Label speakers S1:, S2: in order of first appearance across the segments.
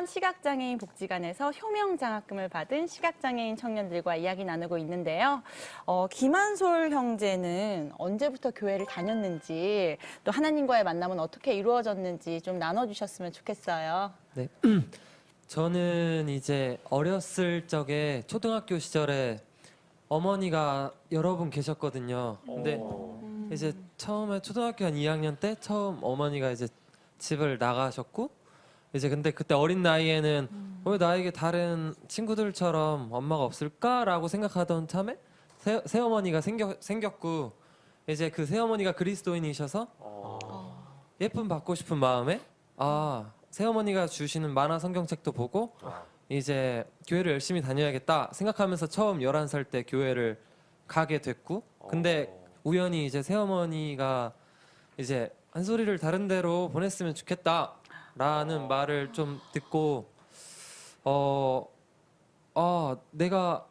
S1: 수원 시각장애인 복지관에서 효명장학금을 받은 시각장애인 청년들과 이야기 나누고 있는데요. 김한솔 형제는 언제부터 교회를 다녔는지, 또 하나님과의 만남은 어떻게 이루어졌는지 좀 나눠주셨으면 좋겠어요.
S2: 네. 저는 이제 어렸을 적에 초등학교 시절에 어머니가 여러 분 계셨거든요. 근데 이제 처음에 초등학교 한 2학년 때 처음 어머니가 이제 집을 나가셨고, 이제 근데 그때 어린 나이에는 왜 나에게 다른 친구들처럼 엄마가 없을까라고 생각하던 참에 새어머니가 생겼고, 이제 그 새어머니가 그리스도인이셔서 예쁨 받고 싶은 마음에 새어머니가 주시는 만화 성경책도 보고 이제 교회를 열심히 다녀야겠다 생각하면서 처음 11살 때 교회를 가게 됐고, 근데 우연히 이제 새어머니가 이제 한 소리를 다른 데로 보냈으면 좋겠다라는 말을 좀 듣고 내가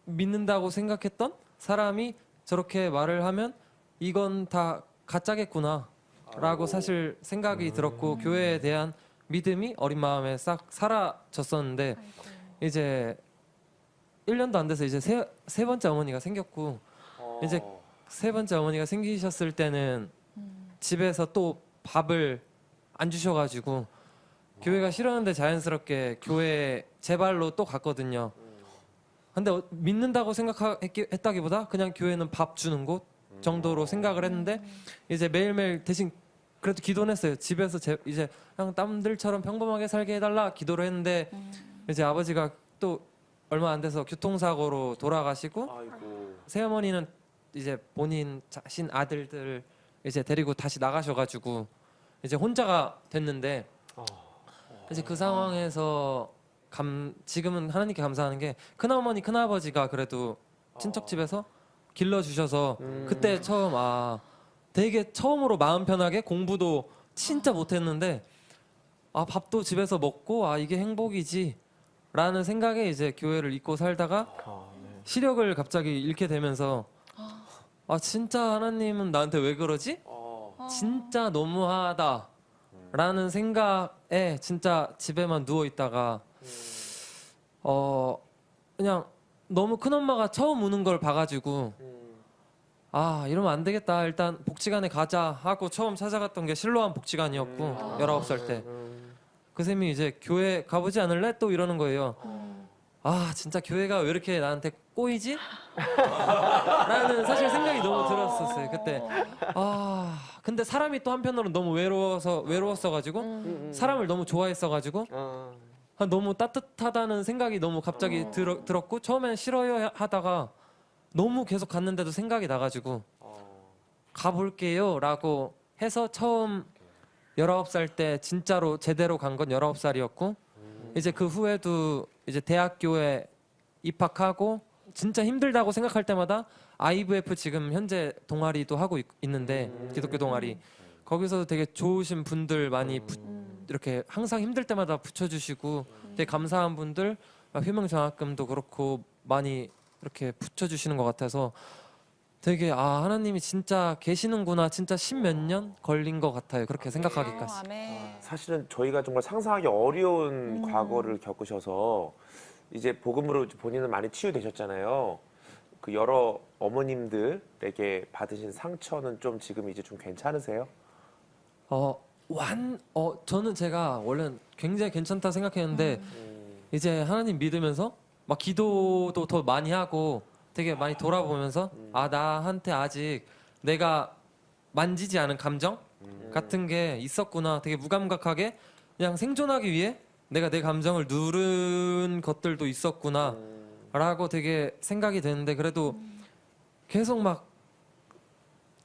S2: 믿는다고 생각했던 사람이 저렇게 말을 하면 이건 다 가짜겠구나 라고 사실 생각이 들었고, 교회에 대한 믿음이 어린 마음에 싹 사라졌었는데, 이제 1년도 안 돼서 이제 세 번째 어머니가 생겼고, 이제 세 번째 어머니가 생기셨을 때는 집에서 또 밥을 안 주셔가지고 교회가 싫었는데 자연스럽게 교회 제 발로 또 갔거든요. 근데 믿는다고 생각했다기보다 그냥 교회는 밥 주는 곳 정도로 생각을 했는데, 이제 매일매일 대신 그래도 기도는 했어요. 집에서 이제 그냥 남들처럼 평범하게 살게 해달라 기도를 했는데, 이제 아버지가 또 얼마 안 돼서 교통사고로 돌아가시고, 새어머니는 이제 본인 자신 아들들 이제 데리고 다시 나가셔가지고 이제 혼자가 됐는데, 이제 그 상황에서 지금은 하나님께 감사하는 게 큰어머니 큰아버지가 그래도 친척 집에서 길러주셔서 그때 처음 되게 처음으로 마음 편하게, 공부도 진짜 못했는데 밥도 집에서 먹고 이게 행복이지 라는 생각에 이제 교회를 잊고 살다가 시력을 갑자기 잃게 되면서 진짜 하나님은 나한테 왜 그러지? 진짜 너무하다 라는 생각에 진짜 집에만 누워 있다가 그냥 너무 큰엄마가 처음 우는 걸 봐가지고 이러면 안 되겠다, 일단 복지관에 가자 하고 처음 찾아갔던 게 실로암 복지관이었고, 19살 때 그 쌤이 이제 교회 가보지 않을래? 또 이러는 거예요. 진짜 교회가 왜 이렇게 나한테 꼬이지? 라는 사실 생각이 너무 들었었어요 그때. 근데 사람이 또 한편으로는 너무 외로웠어가지고 사람을 너무 좋아했어가지고 너무 따뜻하다는 생각이 너무 갑자기 들었고, 처음엔 싫어요 하다가 너무 계속 갔는데도 생각이 나가지고 가볼게요 라고 해서 처음 19살 때 진짜로 제대로 간 건 19살이었고, 이제 그 후에도 이제 대학교에 입학하고 진짜 힘들다고 생각할 때마다 IVF 지금 현재 동아리도 하고 있는데, 기독교 동아리 거기서도 되게 좋으신 분들 많이 이렇게 항상 힘들 때마다 붙여주시고 되게 감사한 분들, 효명장학금도 그렇고 많이 이렇게 붙여주시는 것 같아서 되게 하나님이 진짜 계시는구나, 진짜 십몇 년 걸린 것 같아요 그렇게 생각하기까지.
S3: 사실은 저희가 정말 상상하기 어려운 과거를 겪으셔서 이제 복음으로 본인은 많이 치유되셨잖아요. 그 여러 어머님들에게 받으신 상처는 좀 지금 이제 좀 괜찮으세요?
S2: 저는 제가 원래는 굉장히 괜찮다 생각했는데 이제 하나님 믿으면서 막 기도도 더 많이 하고 되게 많이 돌아보면서 나한테 아직 내가 만지지 않은 감정 같은 게 있었구나, 되게 무감각하게 그냥 생존하기 위해 내가 내 감정을 누른 것들도 있었구나 라고 되게 생각이 되는데, 그래도 계속 막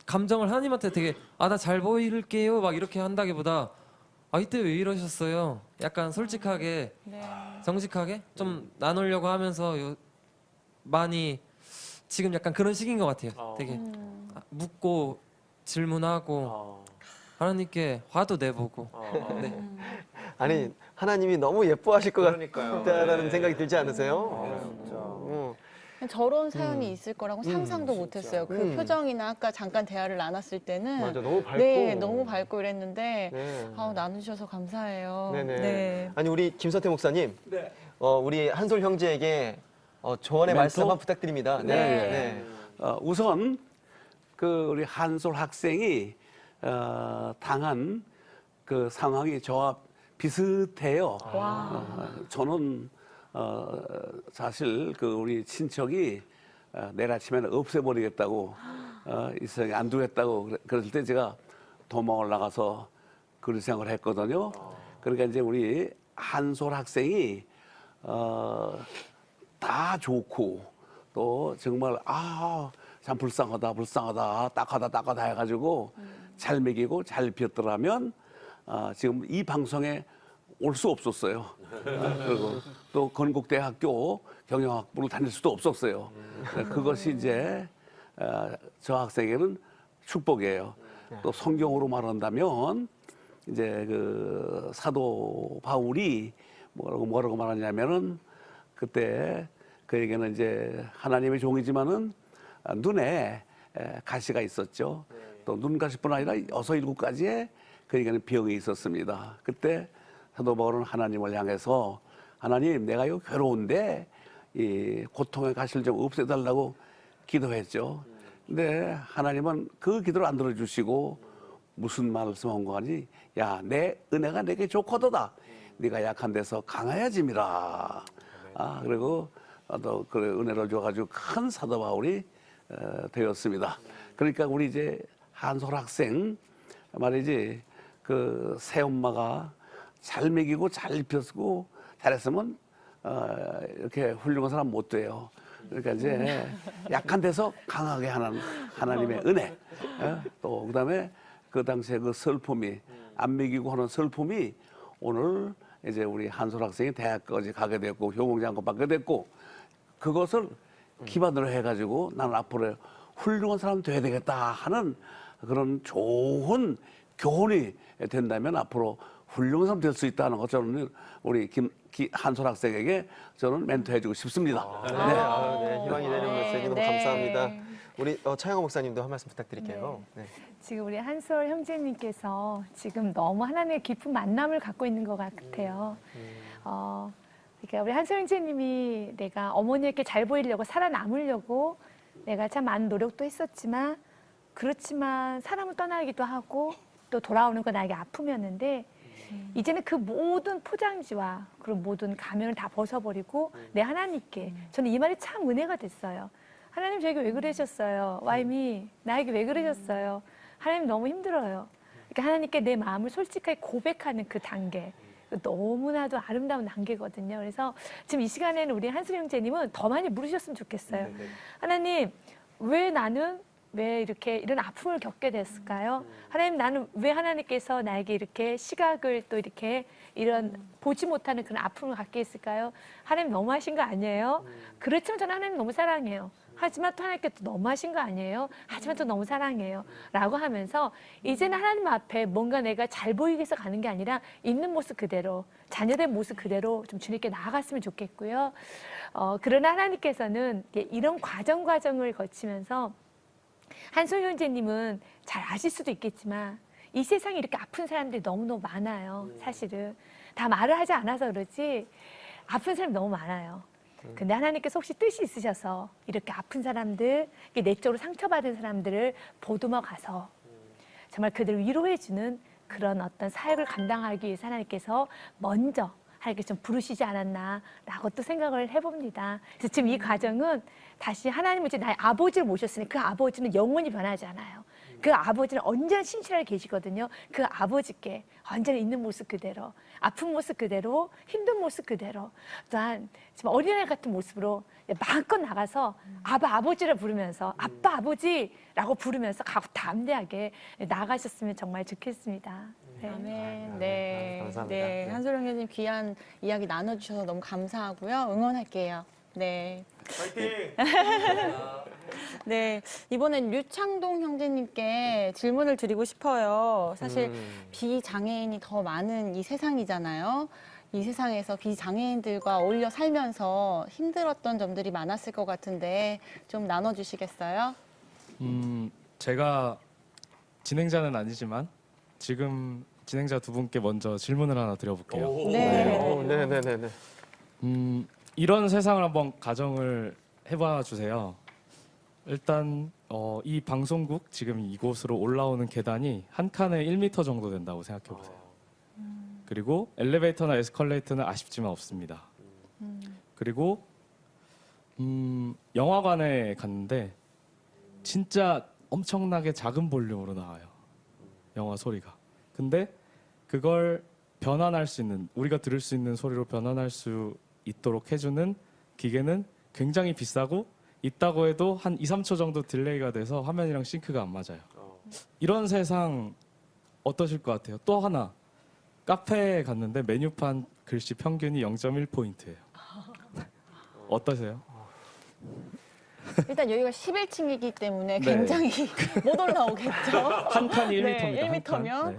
S2: 감정을 하나님한테 되게 나 잘 보일게요 막 이렇게 한다기보다 이때 왜 이러셨어요? 약간 솔직하게 정직하게 좀 나누려고 하면서 많이 지금 약간 그런 시기인 것 같아요. 되게 묻고 질문하고 하나님께 화도 내보고. 네.
S4: 아니 하나님이 너무 예뻐하실 것
S3: 그러니까요.
S4: 같다라는
S3: 네.
S4: 생각이 들지 않으세요?
S3: 진짜.
S1: 저런 사연이 있을 거라고 상상도 못했어요. 그 표정이나 아까 잠깐 대화를 나눴을 때는
S4: 맞아, 너무 밝고.
S1: 네, 너무 밝고 이랬는데
S4: 네.
S1: 나눠주셔서 감사해요.
S4: 네네.
S1: 네.
S4: 아니 우리 김서태 목사님,
S5: 네.
S4: 우리 한솔 형제에게 조언의
S5: 멘토?
S4: 말씀 한번 부탁드립니다.
S1: 네.
S5: 우선 그 우리 한솔 학생이 당한 그 상황이 저와 비슷해요. 저는 사실 그 우리 친척이 내일 아침에는 없애버리겠다고 이 세상에 안 두겠다고 그랬을 때 제가 도망을 나가서 그런 생각을 했거든요. 그러니까 이제 우리 한솔 학생이 다 좋고 또 정말 참 불쌍하다 딱하다 해가지고 잘 먹이고 잘 비웠더라면 지금 이 방송에 올 수 없었어요. 그리고 또 건국대학교 경영학부를 다닐 수도 없었어요. 그것이 이제 저 학생에게는 축복이에요. 또 성경으로 말한다면 이제 그 사도 바울이 뭐라고 말하냐면은 그때 그에게는 이제 하나님의 종이지만은 눈에 가시가 있었죠. 또 눈가시뿐 아니라 6, 7가지의 그에게는 병이 있었습니다. 그때 사도 바울은 하나님을 향해서 하나님 내가 이거 괴로운데 이 고통의 가시를 좀 없애달라고 기도했죠. 근데 하나님은 그 기도를 안 들어주시고 무슨 말씀한 거 아니? 야, 내 은혜가 내게 좋거도다. 네가 약한 데서 강하여짐이라. 그리고 또 그 은혜를 줘가지고 큰 사도 바울이 되었습니다. 그러니까 우리 이제 한솔 학생 말이지 그 새엄마가 잘 먹이고 잘 입혔고 잘했으면 이렇게 훌륭한 사람 못 돼요. 그러니까 이제 약한 데서 강하게 하는 하나님의 은혜. 또 그다음에 그 당시에 그 슬픔이 안 먹이고 하는 슬픔이 오늘 이제 우리 한솔 학생이 대학까지 가게 됐고 효공장고 받게 됐고 그것을 기반으로 해가지고 나는 앞으로 훌륭한 사람 돼야 되겠다 하는 그런 좋은 교훈이 된다면 앞으로 훌륭한 사람 될 수 있다는 것 저는 우리 한솔 학생에게 저는 멘토해주고 싶습니다.
S4: 네, 희망이 되는 메시지 너무
S1: 네.
S4: 감사합니다. 우리 차영호 목사님도 한 말씀 부탁드릴게요. 네.
S6: 지금 우리 한솔 형제님께서 지금 너무 하나님의 깊은 만남을 갖고 있는 것 같아요. 그러니까 우리 한솔 형제님이 내가 어머니에게 잘 보이려고 살아남으려고 내가 참 많은 노력도 했었지만 그렇지만 사람을 떠나기도 하고 또 돌아오는 건 나에게 아픔이었는데 이제는 그 모든 포장지와 그런 모든 가면을 다 벗어버리고 내 하나님께 저는 이 말이 참 은혜가 됐어요. 하나님 저에게 왜 그러셨어요? 와이미 나에게 왜 그러셨어요? 하나님 너무 힘들어요. 그러니까 하나님께 내 마음을 솔직하게 고백하는 그 단계 너무나도 아름다운 단계거든요. 그래서 지금 이 시간에는 우리 한솔 형제님은 더 많이 물으셨으면 좋겠어요. 하나님 왜 나는 왜 이렇게 이런 아픔을 겪게 됐을까요? 하나님 나는 왜 하나님께서 나에게 이렇게 시각을 또 이렇게 이런 보지 못하는 그런 아픔을 갖게 했을까요? 하나님 너무하신 거 아니에요? 그렇지만 저는 하나님 너무 사랑해요. 하지만 또 하나님께 또 너무하신 거 아니에요? 하지만 또 너무 사랑해요. 라고 하면서 이제는 하나님 앞에 뭔가 내가 잘 보이기 위해서 가는 게 아니라 있는 모습 그대로 자녀된 모습 그대로 좀 주님께 나아갔으면 좋겠고요. 그러나 하나님께서는 이런 과정을 거치면서 한솔 형제님은 잘 아실 수도 있겠지만 이 세상에 이렇게 아픈 사람들이 너무너무 많아요. 사실은 다 말을 하지 않아서 그렇지 아픈 사람이 너무 많아요. 근데 하나님께서 혹시 뜻이 있으셔서 이렇게 아픈 사람들, 내적으로 상처받은 사람들을 보듬어 가서 정말 그들을 위로해주는 그런 어떤 사역을 감당하기 위해서 하나님께서 먼저 하나님께서 좀 부르시지 않았나라고 또 생각을 해봅니다. 그래서 지금 이 과정은 다시 하나님은 이제 나의 아버지를 모셨으니 그 아버지는 영원히 변하지 않아요. 그 아버지는 언제나 신실하게 계시거든요. 그 아버지께 언제나 있는 모습 그대로, 아픈 모습 그대로, 힘든 모습 그대로, 또한 지금 어린아이 같은 모습으로 마음껏 나가서 아버지를 부르면서 아빠 아버지라고 부르면서 담대하게 나가셨으면 정말 좋겠습니다. 네.
S1: 아멘. 네.
S4: 감사합니다.
S1: 네.
S4: 네.
S1: 한솔 형제님 귀한 이야기 나눠주셔서 너무 감사하고요. 응원할게요. 네.
S3: 파이팅!
S1: 네. 이번엔 류창동 형제님께 질문을 드리고 싶어요. 사실 비장애인이 더 많은 이 세상이잖아요. 이 세상에서 비장애인들과 어울려 살면서 힘들었던 점들이 많았을 것 같은데 좀 나눠주시겠어요?
S7: 제가 진행자는 아니지만 지금 진행자 두 분께 먼저 질문을 하나 드려볼게요.
S1: 네.
S4: 네네네네.
S7: 이런 세상을 한번 가정을 해봐 주세요. 일단 이 방송국 지금 이곳으로 올라오는 계단이 한 칸에 1m 정도 된다고 생각해 보세요. 그리고 엘리베이터나 에스컬레이터는 아쉽지만 없습니다. 그리고 영화관에 갔는데 진짜 엄청나게 작은 볼륨으로 나와요. 영화 소리가. 근데 그걸 변환할 수 있는, 우리가 들을 수 있는 소리로 변환할 수 있도록 해주는 기계는 굉장히 비싸고 있다고 해도 한 2, 3초 정도 딜레이가 돼서 화면이랑 싱크가 안 맞아요. 이런 세상 어떠실 것 같아요? 또 하나, 카페에 갔는데 메뉴판 글씨 평균이 0.1포인트예요. 어떠세요?
S1: 일단 여기가 11층이기 때문에
S7: 네.
S1: 굉장히 못 올라오겠죠.
S7: 한 칸이 1m입니다.
S1: 네, 1m면
S7: 네.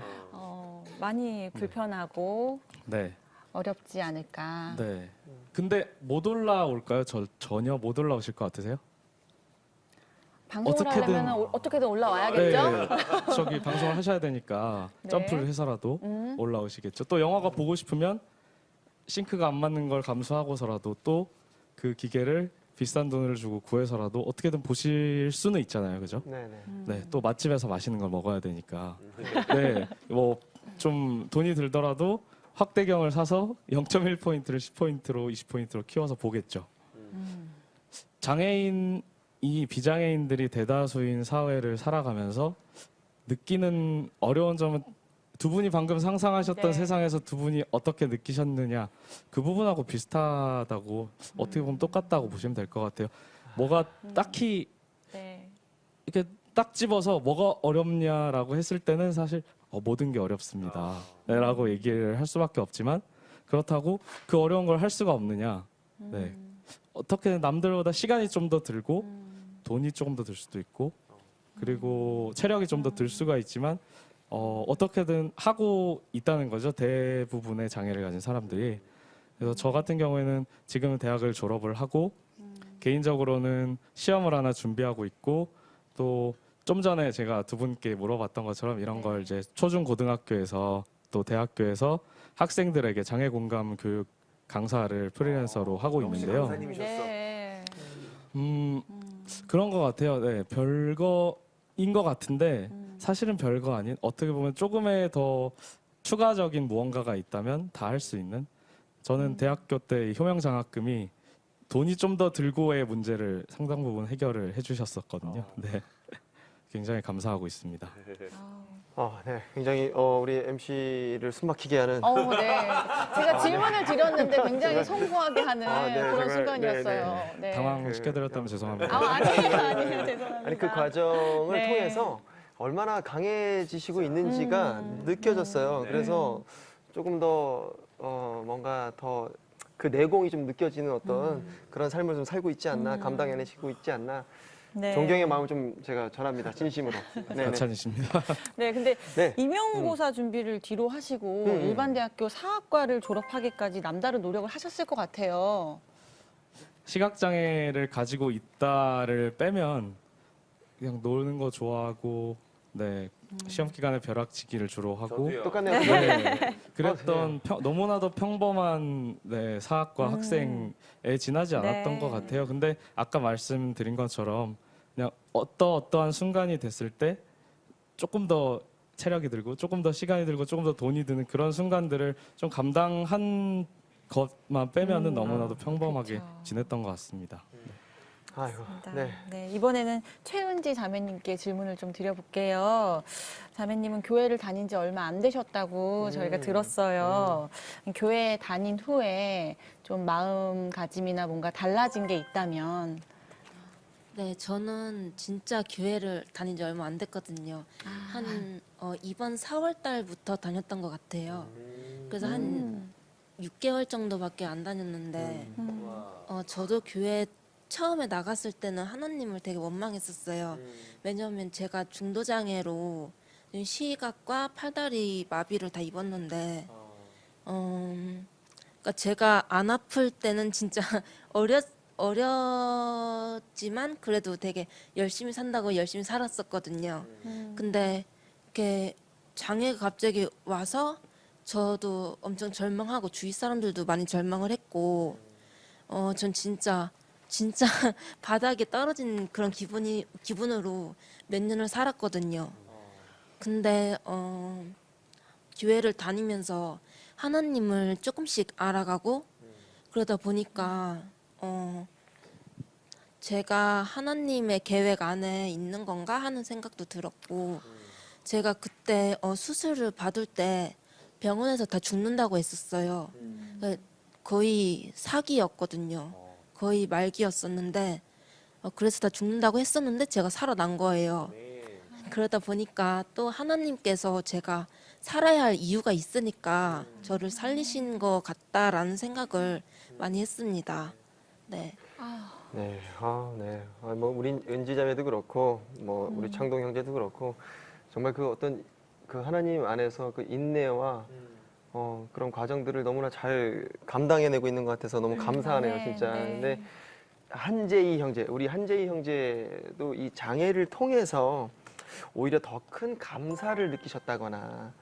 S1: 많이 불편하고
S7: 네.
S1: 어렵지 않을까.
S7: 네. 근데 못 올라올까요? 전혀 못 올라오실 것 같으세요?
S1: 방송을
S7: 어떻게든-
S1: 하려면 어떻게든 올라와야겠죠.
S7: 네. 저기 방송을 하셔야 되니까
S1: 네.
S7: 점프를 해서라도 올라오시겠죠. 또 영화가 보고 싶으면 싱크가 안 맞는 걸 감수하고서라도 또 그 기계를 비싼 돈을 주고 구해서라도 어떻게든 보실 수는 있잖아요. 그죠?
S4: 네네.
S7: 네. 또 맛집에서 맛있는 걸 먹어야 되니까. 네. 뭐 좀 돈이 들더라도 확대경을 사서 0.1포인트를 10포인트로 20포인트로 키워서 보겠죠. 장애인이 비장애인들이 대다수인 사회를 살아가면서 느끼는 어려운 점은 두 분이 방금 상상하셨던
S1: 네.
S7: 세상에서 두 분이 어떻게 느끼셨느냐 그 부분하고 비슷하다고 어떻게 보면 똑같다고 보시면 될 것 같아요. 뭐가 딱히
S1: 네.
S7: 이렇게 딱 집어서 뭐가 어렵냐라고 했을 때는 사실 모든 게 어렵습니다. 라고 얘기를 할 수밖에 없지만 그렇다고 그 어려운 걸 할 수가 없느냐. 네. 어떻게 남들보다 시간이 좀 더 들고 돈이 조금 더 들 수도 있고 그리고 체력이 좀 더 들 수가 있지만 어떻게든 하고 있다는 거죠. 대부분의 장애를 가진 사람들이. 그래서 저 같은 경우에는 지금은 대학을 졸업을 하고 개인적으로는 시험을 하나 준비하고 있고 또 좀 전에 제가 두 분께 물어봤던 것처럼 이런 걸 이제 초중 고등학교에서 또 대학교에서 학생들에게 장애 공감 교육 강사를 프리랜서로 하고
S3: 역시
S7: 있는데요.
S3: 강사님이셨어.
S1: 네.
S7: 그런 것 같아요. 네, 별거인 것 같은데 사실은 별거 아닌 어떻게 보면 조금의 더 추가적인 무언가가 있다면 다 할 수 있는. 저는 대학교 때 효명 장학금이 돈이 좀 더 들고의 문제를 상당 부분 해결을 해주셨었거든요. 네, 굉장히 감사하고 있습니다.
S4: 네. 굉장히 우리 MC를 숨막히게 하는
S1: 네. 제가 질문을 드렸는데 굉장히 송구하게 하는
S4: 네,
S1: 그런
S4: 정말,
S1: 순간이었어요. 네.
S7: 당황시켜드렸다면 죄송합니다.
S1: 아니에요, 죄송합니다.
S4: 아니 그 과정을
S1: 네.
S4: 통해서 얼마나 강해지시고 있는지가 느껴졌어요. 그래서 조금 더 뭔가 더 그 내공이 좀 느껴지는 어떤 그런 삶을 좀 살고 있지 않나, 감당해내시고 있지 않나.
S1: 네.
S4: 존경의 마음을 좀 제가 전합니다. 진심으로. 네네.
S7: 과찬이십니다.
S1: 네, 근데
S4: 네.
S1: 임용고사 준비를 뒤로 하시고 일반 대학교 사학과를 졸업하기까지 남다른 노력을 하셨을 것 같아요.
S7: 시각장애를 가지고 있다를 빼면 그냥 노는 거 좋아하고 네 시험 기간에 벼락치기를 주로 하고
S3: 저도요.
S4: 똑같네요.
S7: 네, 그랬던 너무나도 평범한 네, 사학과 학생에 지나지 않았던
S1: 네.
S7: 것 같아요. 근데 아까 말씀드린 것처럼 그냥 어떠한 순간이 됐을 때 조금 더 체력이 들고 조금 더 시간이 들고 조금 더 돈이 드는 그런 순간들을 좀 감당한 것만 빼면은 너무나도 평범하게
S1: 그쵸.
S7: 지냈던 것 같습니다.
S4: 아이고.
S1: 네.
S4: 네.
S1: 이번에는 최은지 자매님께 질문을 좀 드려볼게요. 자매님은 교회를 다닌 지 얼마 안 되셨다고 저희가 들었어요. 교회 다닌 후에 좀 마음가짐이나 뭔가 달라진 게 있다면
S8: 네, 저는 진짜 교회를 다닌 지 얼마 안 됐거든요. 한 이번 4월 달부터 다녔던 것 같아요. 그래서 한 6개월 정도밖에 안 다녔는데 저도 교회 처음에 나갔을 때는 하나님을 되게 원망했었어요. 왜냐하면 제가 중도장애로 시각과 팔다리 마비를 다 입었는데 그러니까 제가 안 아플 때는 진짜 어렸지만 그래도 되게 열심히 산다고 열심히 살았었거든요. 근데 이렇게 장애가 갑자기 와서 저도 엄청 절망하고 주위 사람들도 많이 절망을 했고, 전 진짜 바닥에 떨어진 그런 기분으로 몇 년을 살았거든요. 근데 교회를 다니면서 하나님을 조금씩 알아가고 그러다 보니까 제가 하나님의 계획 안에 있는 건가 하는 생각도 들었고, 제가 그때 수술을 받을 때 병원에서 다 죽는다고 했었어요. 거의 사기였거든요. 거의 말기였었는데 그래서 다 죽는다고 했었는데 제가 살아난 거예요. 그러다 보니까 또 하나님께서 제가 살아야 할 이유가 있으니까 저를 살리신 것 같다라는 생각을 많이 했습니다. 네.
S4: 네, 네. 뭐 우리 은지자매도 그렇고, 뭐 우리 창동 형제도 그렇고, 정말 그 어떤 그 하나님 안에서 그 인내와 그런 과정들을 너무나 잘 감당해내고 있는 것 같아서 너무 감사하네요,
S1: 네,
S4: 진짜.
S1: 네.
S4: 근데 한재희 형제, 우리 한재희 형제도 이 장애를 통해서 오히려 더 큰 감사를 느끼셨다거나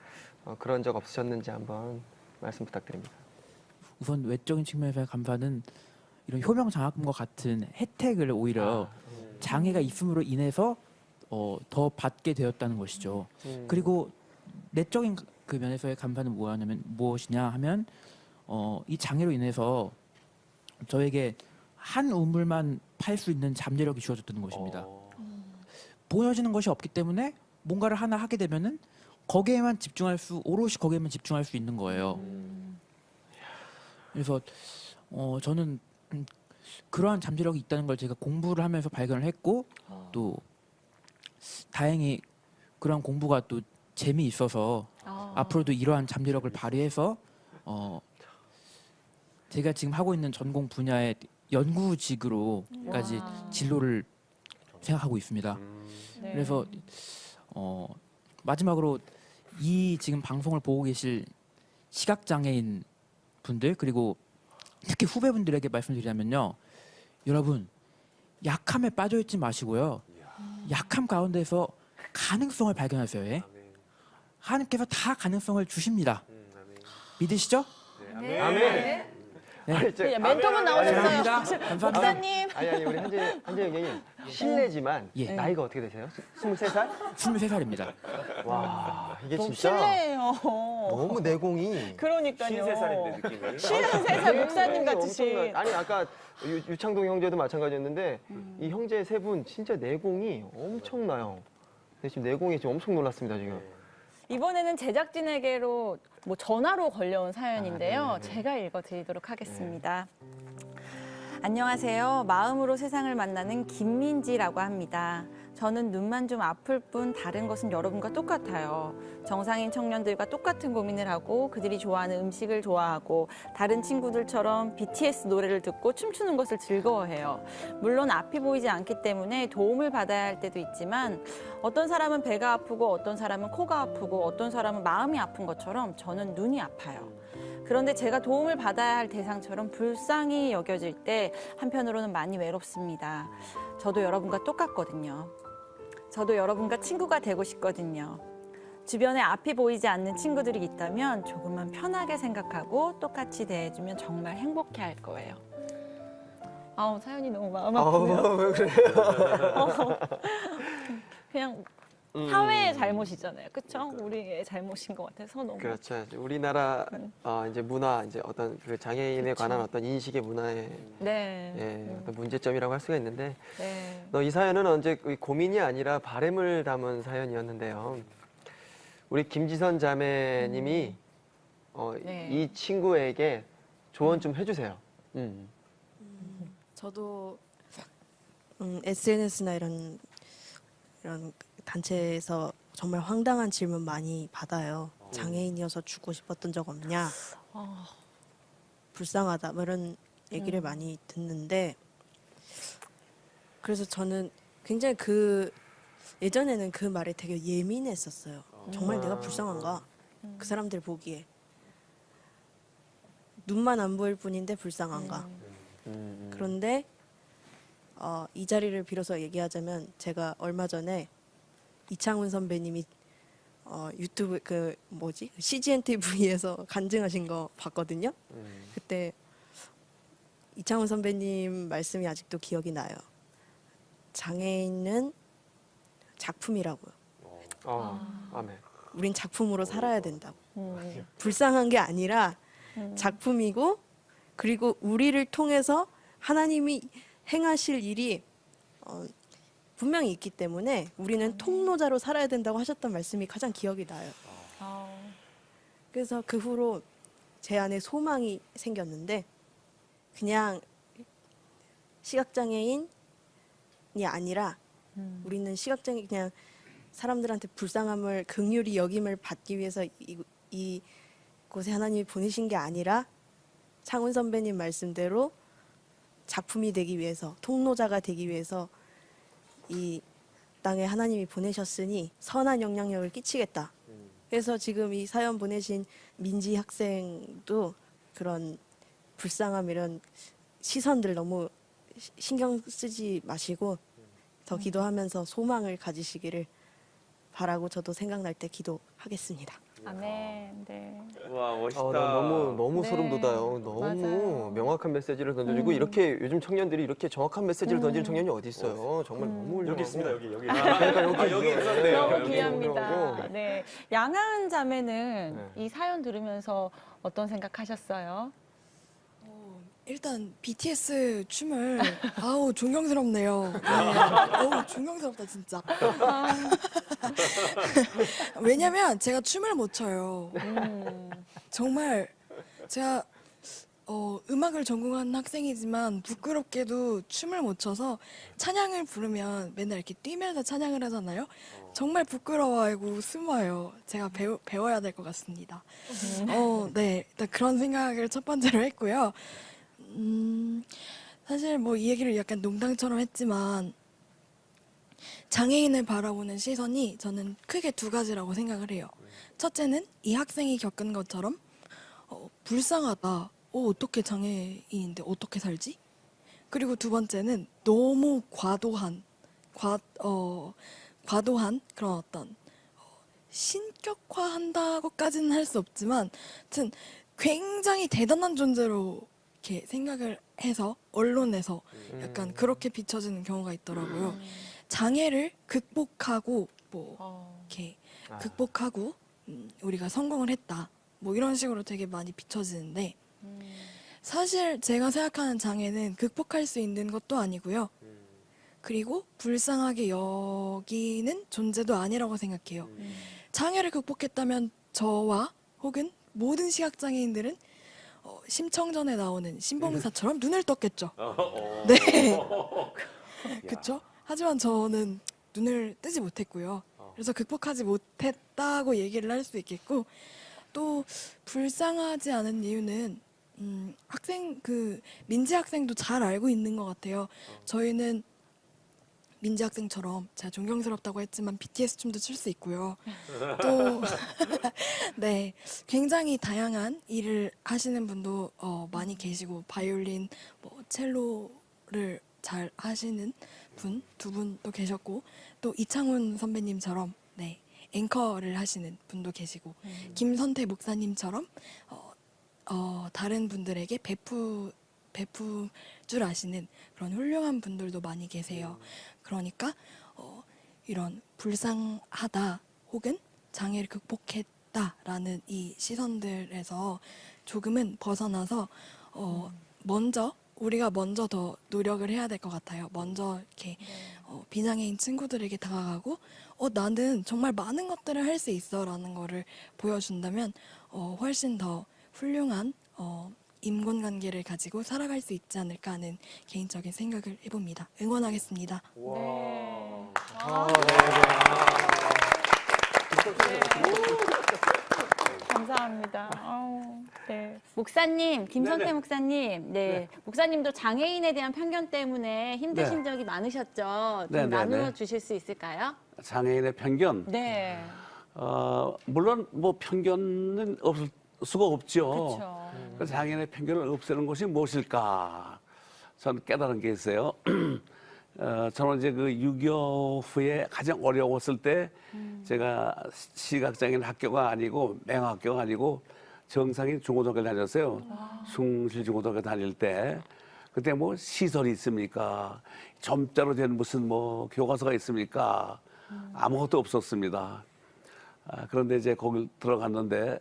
S4: 그런 적 없으셨는지 한번 말씀 부탁드립니다.
S9: 우선 외적인 측면에서의 감사는 이런 효명 장학금과 같은 혜택을 오히려 장애가 있음으로 인해서 더 받게 되었다는 것이죠. 그리고 내적인 그 면에서의 감사는 무엇이냐 하면 이 장애로 인해서 저에게 한 우물만 팔 수 있는 잠재력이 주어졌다는 것입니다. 보여지는 것이 없기 때문에 뭔가를 하나 하게 되면은 오롯이 거기에만 집중할 수 있는 거예요. 그래서 저는 그러한 잠재력이 있다는 걸 제가 공부를 하면서 발견을 했고, 또 다행히 그러한 공부가 또 재미있어서 앞으로도 이러한 잠재력을 발휘해서 제가 지금 하고 있는 전공 분야의 연구직으로까지 진로를 생각하고 있습니다.
S1: 네.
S9: 그래서 마지막으로 이 지금 방송을 보고 계실 시각장애인 분들, 그리고 특히 후배분들에게 말씀드리자면요, 여러분 약함에 빠져있지 마시고요, 약함 가운데서 가능성을 발견하세요. 예? 하나님께서 다 가능성을 주십니다. 믿으시죠?
S4: 아멘. 아니,
S1: 네, 멘토분 나오셨어요.
S9: 감사합니다.
S1: 목사님.
S4: 아니 우리 한재 형님 실례지만
S9: 예.
S4: 나이가 어떻게 되세요? 23살?
S9: 23살입니다.
S4: 와, 이게
S1: 너무
S4: 진짜
S1: 실례예요.
S4: 너무 내공이
S1: 그러니까요.
S3: 53살인데 느낌이.
S1: 53살 목사님 같으신.
S4: 아니 아까 유창동 형제도 마찬가지였는데 이 형제 세 분 진짜 내공이 엄청나요. 근데 지금 내공이 지금 엄청 놀랐습니다 지금.
S1: 이번에는 제작진에게로 뭐 전화로 걸려온 사연인데요. 제가 읽어드리도록 하겠습니다. 안녕하세요. 마음으로 세상을 만나는 김민지라고 합니다. 저는 눈만 좀 아플 뿐 다른 것은 여러분과 똑같아요. 정상인 청년들과 똑같은 고민을 하고 그들이 좋아하는 음식을 좋아하고 다른 친구들처럼 BTS 노래를 듣고 춤추는 것을 즐거워해요. 물론 앞이 보이지 않기 때문에 도움을 받아야 할 때도 있지만 어떤 사람은 배가 아프고 어떤 사람은 코가 아프고 어떤 사람은 마음이 아픈 것처럼 저는 눈이 아파요. 그런데 제가 도움을 받아야 할 대상처럼 불쌍히 여겨질 때 한편으로는 많이 외롭습니다. 저도 여러분과 똑같거든요. 저도 여러분과 친구가 되고 싶거든요. 주변에 앞이 보이지 않는 친구들이 있다면 조금만 편하게 생각하고 똑같이 대해주면 정말 행복해할 거예요. 사연이 너무 마음 아프네요.
S4: 왜 그래?
S1: 그냥 사회의 잘못이잖아요. 그렇죠? 우리의 잘못인 것 같아서 너무.
S4: 그렇죠. 우리나라 이제 문화, 이제 어떤 그 장애인에 관한 어떤 인식의 문화의
S1: 네.
S4: 어떤 문제점이라고 할 수가 있는데,
S1: 네.
S4: 이 사연은 언제 고민이 아니라 바램을 담은 사연이었는데요. 우리 김지선 자매님이
S1: 네.
S4: 이 친구에게 조언 좀 해주세요.
S10: 저도 SNS나 이런 단체에서 정말 황당한 질문 많이 받아요. 장애인이어서 죽고 싶었던 적 없냐? 불쌍하다. 뭐 이런 얘기를 많이 듣는데, 그래서 저는 굉장히 예전에는 그 말에 되게 예민했었어요. 정말 내가 불쌍한가? 그 사람들 보기에. 눈만 안 보일 뿐인데 불쌍한가. 그런데 이 자리를 빌어서 얘기하자면 제가 얼마 전에 이창훈 선배님이 유튜브 그 뭐지 CGN TV에서 간증하신 거 봤거든요. 그때 이창훈 선배님 말씀이 아직도 기억이 나요. 장애인은 작품이라고요.
S4: 아멘.
S10: 우린 작품으로 살아야 된다고. 불쌍한 게 아니라 작품이고 그리고 우리를 통해서 하나님이 행하실 일이 분명히 있기 때문에 우리는 통로자로 살아야 된다고 하셨던 말씀이 가장 기억이 나요. 그래서 그 후로 제 안에 소망이 생겼는데 그냥 시각장애인이 아니라 우리는 시각장애인 그냥 사람들한테 불쌍함을 긍휼히 여김을 받기 위해서 이곳에 하나님이 보내신 게 아니라 창훈 선배님 말씀대로 작품이 되기 위해서 통로자가 되기 위해서 이 땅에 하나님이 보내셨으니 선한 영향력을 끼치겠다. 그래서 지금 이 사연 보내신 민지 학생도 그런 불쌍함 이런 시선들 너무 신경 쓰지 마시고 더 기도하면서 소망을 가지시기를 바라고 저도 생각날 때 기도하겠습니다.
S1: 아멘. 네.
S3: 와 멋있다.
S4: 나 너무
S1: 네.
S4: 소름 돋아요. 너무
S1: 맞아요.
S4: 명확한 메시지를 던져주고 이렇게 요즘 청년들이 이렇게 정확한 메시지를 던지는 청년이 어디 있어요? 정말 너무 훌륭하고.
S3: 여기 있습니다. 여기.
S4: 그러니까 여기
S3: 있었네요.
S1: 너무
S3: 여기.
S1: 귀합니다. 네. 양하은 자매는
S4: 네.
S1: 이 사연 들으면서 어떤 생각하셨어요?
S11: 일단 BTS 춤을 아우 존경스럽네요. 네. 어우 존경스럽다 진짜. 왜냐면 제가 춤을 못 춰요. 정말 제가 음악을 전공한 학생이지만 부끄럽게도 춤을 못 춰서 찬양을 부르면 맨날 이렇게 뛰면서 찬양을 하잖아요. 정말 부끄러워하고 숨어요. 제가 배워야 될 것 같습니다. 네, 일단 그런 생각을 첫 번째로 했고요. 사실 뭐 이 얘기를 약간 농담처럼 했지만 장애인을 바라보는 시선이 저는 크게 두 가지라고 생각을 해요. 첫째는 이 학생이 겪은 것처럼 불쌍하다. 어떻게 장애인인데 어떻게 살지? 그리고 두 번째는 너무 과도한 그런 어떤 신격화한다고까지는 할 수 없지만 하여튼 굉장히 대단한 존재로 이렇게 생각을 해서 언론에서 약간 그렇게 비춰지는 경우가 있더라고요. 장애를 극복하고 이렇게 극복하고 우리가 성공을 했다. 뭐 이런 식으로 되게 많이 비춰지는데 사실 제가 생각하는 장애는 극복할 수 있는 것도 아니고요. 그리고 불쌍하게 여기는 존재도 아니라고 생각해요. 장애를 극복했다면 저와 혹은 모든 시각장애인들은 심청전에 나오는 신봉사처럼 눈을 떴겠죠. 네. 그렇죠? 하지만 저는 눈을 뜨지 못했고요. 그래서 극복하지 못했다고 얘기를 할 수 있겠고 또 불쌍하지 않은 이유는 민지 학생도 잘 알고 있는 것 같아요. 저희는 민지 학생처럼 제가 존경스럽다고 했지만 BTS 춤도 출 수 있고요. 또 네, 굉장히 다양한 일을 하시는 분도 많이 계시고 바이올린, 뭐 첼로를 잘 하시는 분 두 분도 계셨고 또 이창훈 선배님처럼 네, 앵커를 하시는 분도 계시고 김선태 목사님처럼 다른 분들에게 베풀 줄 아시는 그런 훌륭한 분들도 많이 계세요. 그러니까 이런 불쌍하다 혹은 장애를 극복했다라는 이 시선들에서 조금은 벗어나서 우리가 먼저 더 노력을 해야 될 것 같아요. 먼저 이렇게 비장애인 친구들에게 다가가고 나는 정말 많은 것들을 할 수 있어라는 거를 보여준다면 훨씬 더 훌륭한 인간관계를 가지고 살아갈 수 있지 않을까 하는 개인적인 생각을 해봅니다. 응원하겠습니다.
S1: 네. 감사합니다. 네. 목사님, 김선태
S5: 네네.
S1: 목사님, 네. 목사님도 장애인에 대한 편견 때문에 힘드신 적이 많으셨죠? 좀
S5: 네네네.
S1: 나누어 주실 수 있을까요?
S5: 장애인의 편견.
S1: 네.
S5: 물론 뭐 편견은 수가 없죠.
S1: 그렇죠.
S5: 그래서 장애인의 편견을 없애는 것이 무엇일까? 저는 깨달은 게 있어요. 저는 이제 그 6.25 후에 가장 어려웠을 때 제가 시각장애인 학교가 아니고 맹학교가 아니고 정상인 중고등학교 다녔어요. 숭실 중고등학교 다닐 때 그때 뭐 시설이 있습니까? 점자로 된 무슨 뭐 교과서가 있습니까? 아무것도 없었습니다. 그런데 이제 거기 들어갔는데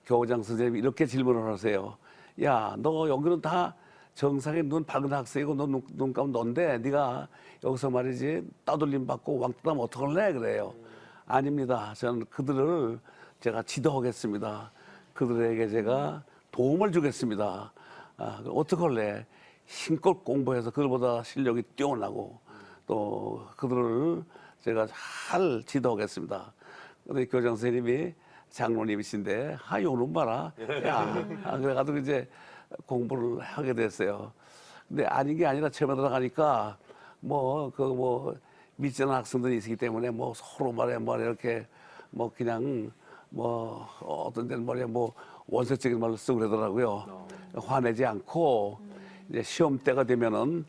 S5: 교장 선생님이 이렇게 질문을 하세요. 야, 너 여기는 다 정상인 눈 밝은 학생이고 너 눈 감은 넌데 네가 여기서 말이지 따돌림 받고 왕따면 어떡할래? 그래요. 아닙니다. 저는 그들을 제가 지도하겠습니다. 그들에게 제가 도움을 주겠습니다. 어떡할래? 힘껏 공부해서 그들보다 실력이 뛰어나고 또 그들을 제가 잘 지도하겠습니다. 근데 교장 선생님이 장로님이신데 요놈 봐라. 야, 그래가지고 이제 공부를 하게 됐어요. 근데 아닌 게 아니라 처음에 들어가니까 믿지 않는 학생들이 있기 때문에 뭐 서로 말해 이렇게 뭐 그냥 뭐 어떤 데는 말이야 뭐 원색적인 말을 쓰고 그러더라고요. 화내지 않고 이제 시험 때가 되면은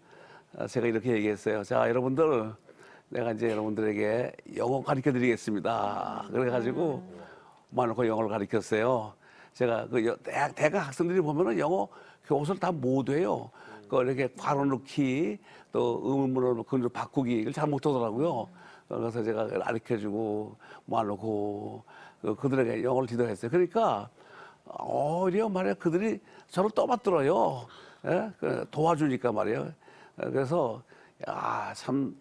S5: 제가 이렇게 얘기했어요. 자, 여러분들 내가 이제 여러분들에게 영어 가르쳐 드리겠습니다. 그래가지고 많고 영어를 가르쳤어요. 제가 그 대학 학생들이 보면은 영어 교과서를 다 못 외요. 그 이렇게 괄호 넣기 또 의문문을 그걸 바꾸기 이걸 잘 못하더라고요. 그래서 제가 가르쳐주고 많고 그들에게 영어를 지도했어요. 그러니까 오히려 말이야 그들이 저를 떠받들어요. 예? 도와주니까 말이에요. 그래서 참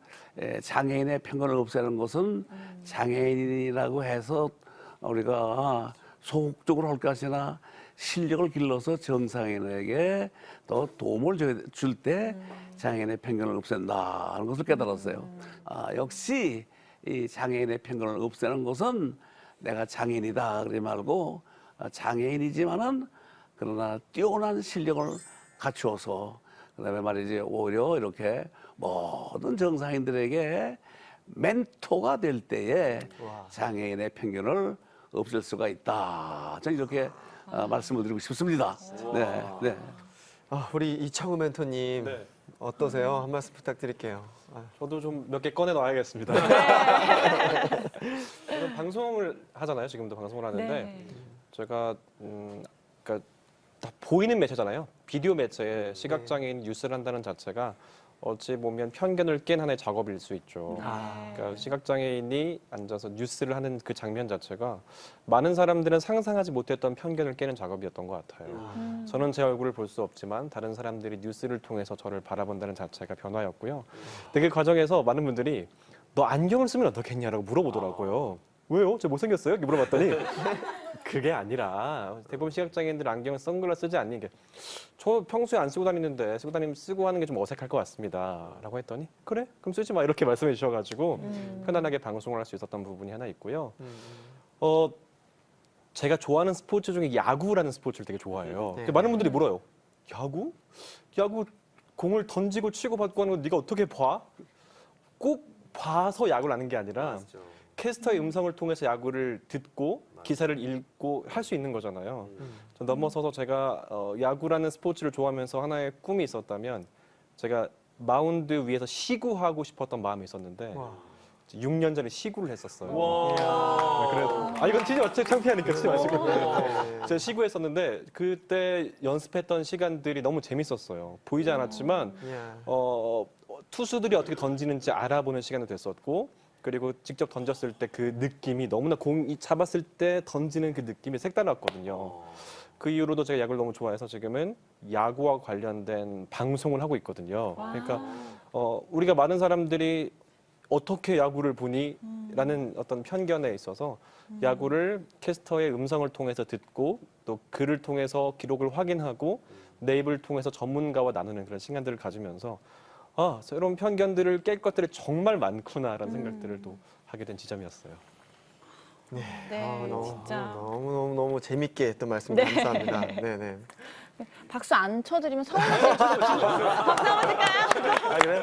S5: 장애인의 편견을 없애는 것은 장애인이라고 해서 우리가 소극적으로 할 것이나 실력을 길러서 정상인에게 더 도움을 줄 때 장애인의 편견을 없앤다는 것을 깨달았어요. 역시 이 장애인의 편견을 없애는 것은 내가 장애인이다 그러지 말고 장애인이지만은 그러나 뛰어난 실력을 갖추어서 그다음에 말이지 오히려 이렇게 모든 정상인들에게 멘토가 될 때에 장애인의 편견을 없앨 수가 있다. 저는 이렇게 말씀을 드리고 싶습니다. 네.
S4: 우리 이창우 멘토님
S12: 네.
S4: 어떠세요? 한 말씀 부탁드릴게요.
S12: 저도 좀 몇 개 꺼내 놔야겠습니다. 저는 방송을 하잖아요. 지금도 방송을 하는데
S1: 네.
S12: 제가 그러니까 다 보이는 매체잖아요. 비디오 매체에 시각장애인 뉴스를 한다는 자체가 어찌 보면 편견을 깬 하나의 작업일 수 있죠. 그러니까 시각장애인이 앉아서 뉴스를 하는 그 장면 자체가 많은 사람들은 상상하지 못했던 편견을 깨는 작업이었던 것 같아요. 저는 제 얼굴을 볼 수 없지만 다른 사람들이 뉴스를 통해서 저를 바라본다는 자체가 변화였고요. 근데 그 과정에서 많은 분들이 너 안경을 쓰면 어떻겠냐라고 물어보더라고요. 왜요? 저 못생겼어요? 이렇게 물어봤더니 그게 아니라 대부분 시각장애인들 안경을 선글라스 쓰지 않는 게 저 평소에 안 쓰고 다니는데 쓰고 하는 게 좀 어색할 것 같습니다 라고 했더니 그래? 그럼 쓰지 마 이렇게 말씀해 주셔가지고 편안하게 방송을 할 수 있었던 부분이 하나 있고요. 제가 좋아하는 스포츠 중에 야구라는 스포츠를 되게 좋아해요. 근데 많은 분들이 물어요. 야구? 야구 공을 던지고 치고 받고 하는 거 네가 어떻게 봐? 꼭 봐서 야구를 아는 게 아니라 캐스터의 음성을 통해서 야구를 듣고 기사를 읽고 할 수 있는 거잖아요. 넘어서서 제가 야구라는 스포츠를 좋아하면서 하나의 꿈이 있었다면 제가 마운드 위에서 시구하고 싶었던 마음이 있었는데 6년 전에 시구를 했었어요. 이건 진짜 창피하니까 치지 마시고. 제가 시구했었는데 그때 연습했던 시간들이 너무 재밌었어요. 보이지 않았지만 투수들이 어떻게 던지는지 알아보는 시간도 됐었고 그리고 직접 던졌을 때 그 느낌이 너무나 공이 잡았을 때 던지는 그 느낌이 색달랐거든요. 그 이후로도 제가 야구를 너무 좋아해서 지금은 야구와 관련된 방송을 하고 있거든요. 그러니까 우리가 많은 사람들이 어떻게 야구를 보니? 라는 어떤 편견에 있어서 야구를 캐스터의 음성을 통해서 듣고 또 글을 통해서 기록을 확인하고 내 입을 통해서 전문가와 나누는 그런 시간들을 가지면서 새로운 편견들을 깰 것들이 정말 많구나라는 생각들을 또 하게 된 지점이었어요.
S1: 네, 진짜.
S4: 너무 재밌게 했던 말씀 감사합니다. 네네.
S1: 박수 안 쳐드리면 서운하실 것 같아요. 박수 한번 칠까요?
S12: 그래요?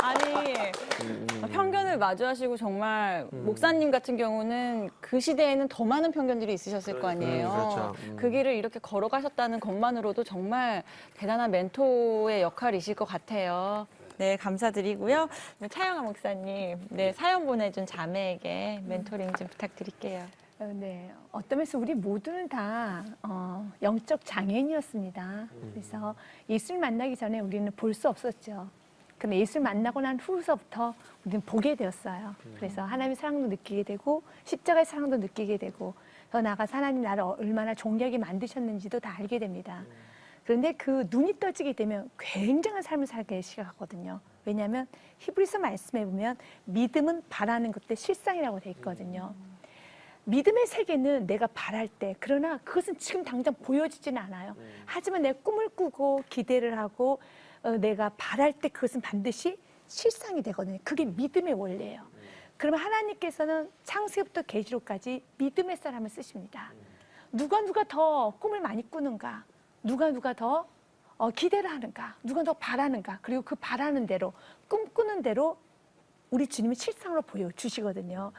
S1: 아니 편견을 마주하시고 정말 목사님 같은 경우는 그 시대에는 더 많은 편견들이 있으셨을 거 아니에요.
S4: 그렇죠.
S1: 그 길을 이렇게 걸어가셨다는 것만으로도 정말 대단한 멘토의 역할이실 것 같아요. 네, 감사드리고요. 차영아 목사님, 네, 사연 보내준 자매에게 멘토링 좀 부탁드릴게요.
S6: 네, 어떤 면에서 우리 모두는 다 영적 장애인이었습니다. 그래서 예수를 만나기 전에 우리는 볼 수 없었죠. 근데 예수를 만나고 난 후서부터 우리는 보게 되었어요. 그래서 하나님의 사랑도 느끼게 되고 십자가의 사랑도 느끼게 되고 더 나아가서 하나님 나를 얼마나 존귀하게 만드셨는지도 다 알게 됩니다. 그런데 그 눈이 떠지게 되면 굉장한 삶을 살게 시작하거든요. 왜냐하면 히브리서 말씀에 보면 믿음은 바라는 것들 실상이라고 돼 있거든요. 믿음의 세계는 내가 바랄 때, 그러나 그것은 지금 당장 보여지지는 않아요. 하지만 내가 꿈을 꾸고 기대를 하고 내가 바랄 때 그것은 반드시 실상이 되거든요. 그게 믿음의 원리예요. 그러면 하나님께서는 창세부터 계시록까지 믿음의 사람을 쓰십니다. 누가 더 꿈을 많이 꾸는가, 누가 더 기대를 하는가, 누가 더 바라는가, 그리고 그 바라는 대로 꿈꾸는 대로 우리 주님이 실상으로 보여주시거든요.